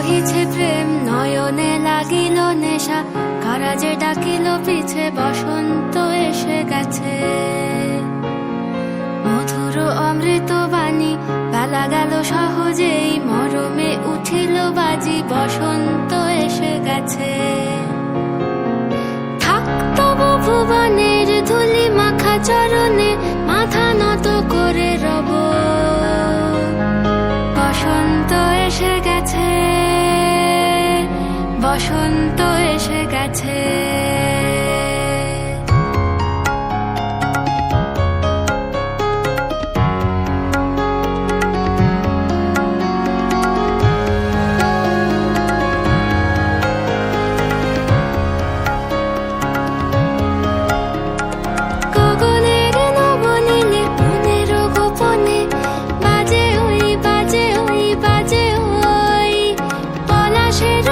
বাহিছে প্রেম নয়নে লাগিল নেশা, কারা যে ডাকিল পিছে বসন্ত এসে গেছে। মধুর অমৃত বাণী বেলা গেল সহজেই, মরমে উঠিল বাজি বসন্ত এসে গেছে। থাকতব ভুবনের ধুলি মাখা চরণে, মাথা নত করে রব। বসন্ত এসে গেছে, বসন্ত এসে গেছে। গগনের নবনীলে মনের গোপনে, বাজে ওই বাজে ওই বাজে ওই পলাশের